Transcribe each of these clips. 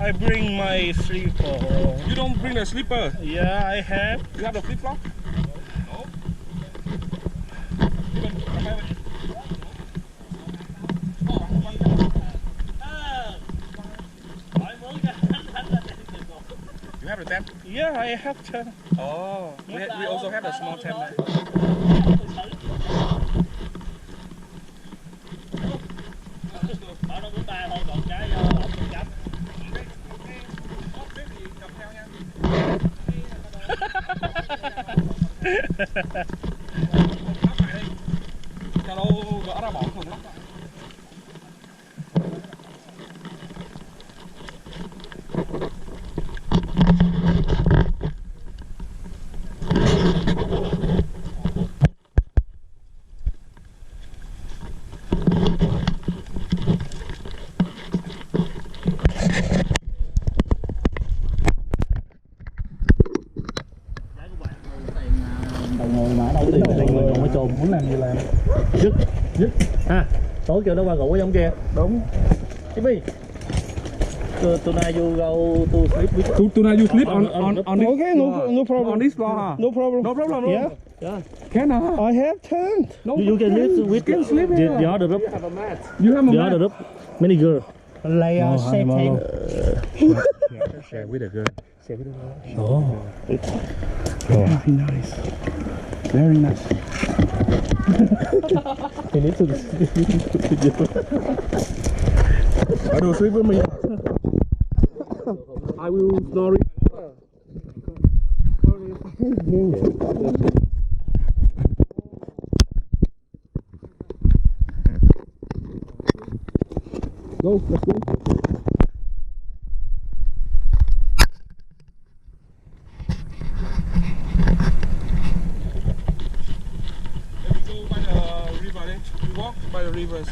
I bring my slipper. You don't bring the slipper. Yeah, I have. You have the flip flop. No. You have the tent? Yeah, I have tent. Oh, we also have a small tent there. Cho đâu gỡ ra bỏ thùng lắm. Muốn làm gì làm. Dứt. À, tối kêu nó qua ngủ ở trong kia. Đúng. Jimmy. Tonight you go to sleep with. Tonight you sleep on this. Okay, no problem. On this floor, huh? No problem. No problem. Yeah. Yeah. Can I have tent. No. You can live with can sleep here. the other group. You have a mat. The other group. Many girls. Layer set tent. Share with the girl. Oh. Very nice. Very nice. You need to. I don't sleep with me. I will snoring. Go, let's go. Walk by the rivers.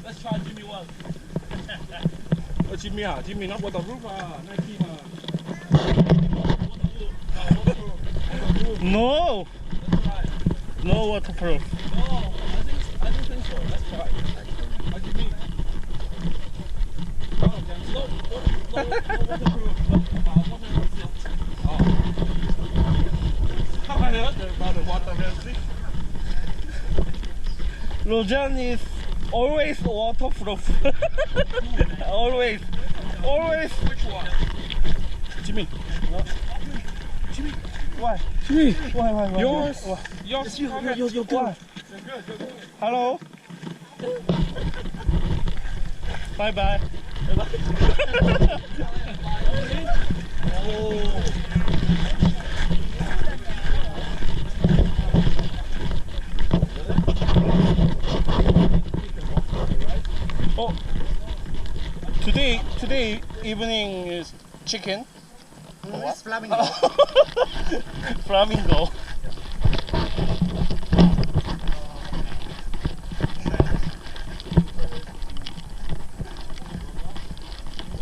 Let's try Jimmy one. Jimmy à? Jimmy not waterproof à? Nike mà. No. No waterproof. No, I don't think so. Let's try. Jimmy. Rojan is always waterproof. Always. Which one? Jimmy. Jimmy. Why? Jimmy. Why? Yours. Why? Yours. You're good. You're good. Hello. Bye. Oh, today evening is chicken. What? Flamingo. Flamingo.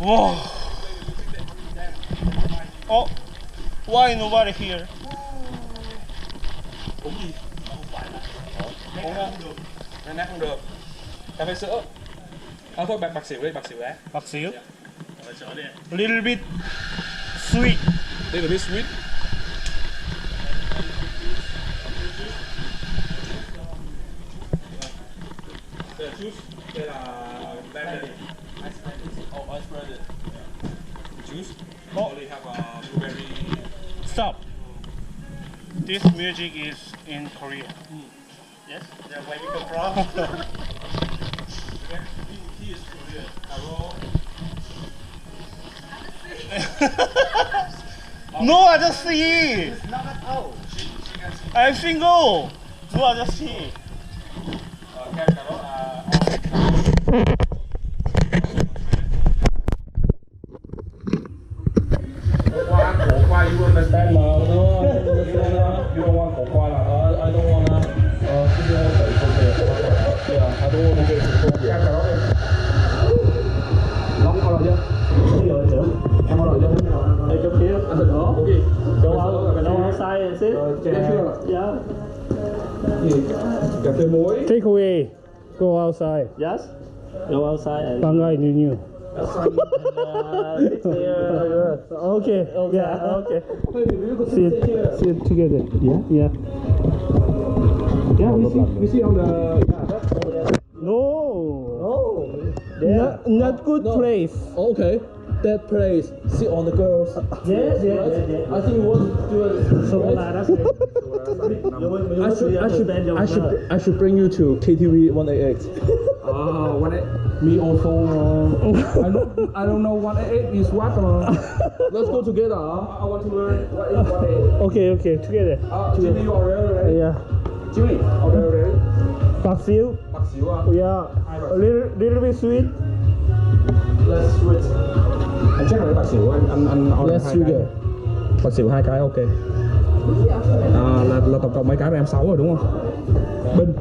Whoa. Oh, why nobody here? Uống gì? Uống không được. Nát không được. Cà phê sữa. À thôi bạc xỉu đi, bạc xỉu đã. Bạc xỉu. Little bit sweet. Little bit sweet. Đây là juice. Đây là lemon. Oh, I spread it. Juice. Oh. Only have a blueberry. Stop. This music is in Korea. Yes, that's where we come from. He is Korean. Hello. No, I just see. Not at all. I'm single. No, I just see. Kem cà rốt khổ qua you understand mà no, you don't want khổ qua là I don't want yeah, I don't want to get kem cà rốt đi. Nóng bao lâu chưa? Em bao lâu chưa? Đây chỗ kia ăn thịt hổ. Gì? Go outside That's it. Yeah, sure. Yeah. Cà phê muối. Take away. Go outside. Yes. Go outside and. Bằng ơi, nhiều. Sit here. Okay. Okay. Yeah. Okay. Sit together. Yeah. Yeah. Yeah, we see on the. Yeah, that's over there. No. Oh. Not good place. Okay. That place. Sit on the girls. Yes. I think you want to do it. So that's it. I should bring you to KTV 188. Me also. I don't know 188 is what. Let's go together. I want to learn what is 188. Okay, together. Jimmy, you are ready? Yeah. Jimmy, are you ready? Bạc xíu. Bác xíu à? Yeah. A little bit sweet. Let's switch. Anh check lại bạc xỉu anh order Yes, 2 sugar. cái. Bạc xỉu 2 cái ok. Là tổng cộng mấy cái em 6 rồi đúng không? Bình.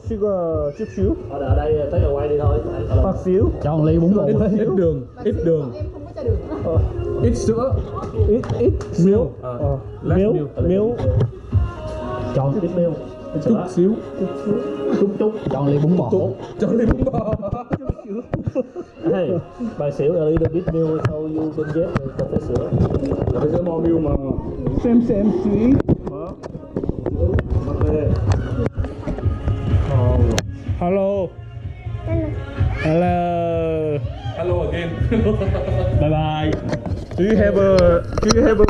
Sugar chút xíu. Ở đây tới giờ quay đi thôi. Bạc xíu. Cho một ly bún bò. Ít đường. Em không có cho đường. Ít sữa. Ít milk. Milk. Chọn ít milk. Chút xíu. Chút. Chọn ly bún bò. Cho ly bún bò. Hey, bà xỉu a little bit milk so you can get cà phê sữa. Cà phê sữa more milk mà. Same sweet. Hello. Hello again. Bye bye. Do you have a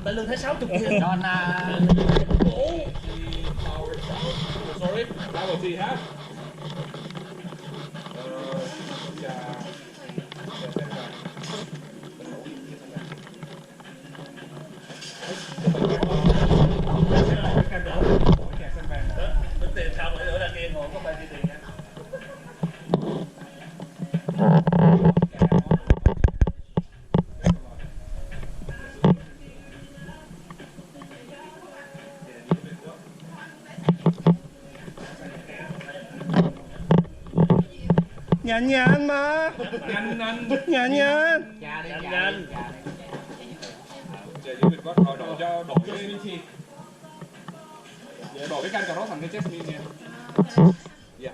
Ta lương thấy 60 kia. Còn Sorry, bubble tea ha? tiền sao mà ở đằng kia ngồi có bao nhiêu tiền nha. Nhanh mà. Nhanh. Nhanh. Giờ giúp mình có đổi cho đổi cái đổi cái canh cà rốt thành cái jasmine nha. Dạ.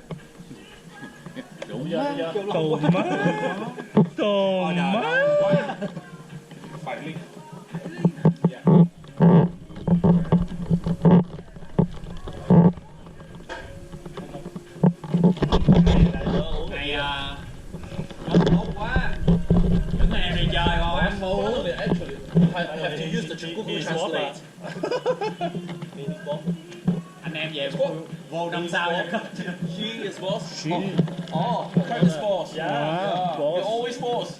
Đủ chưa? Tôm má. 7 ly. Dạ. Này nó tốt quá. Những em đi chơi không em mua. I have to use the Google Translate. Anh em về vô năm sau nha. She is boss. She. Oh, Kurt is boss. Yeah, boss. You're always boss.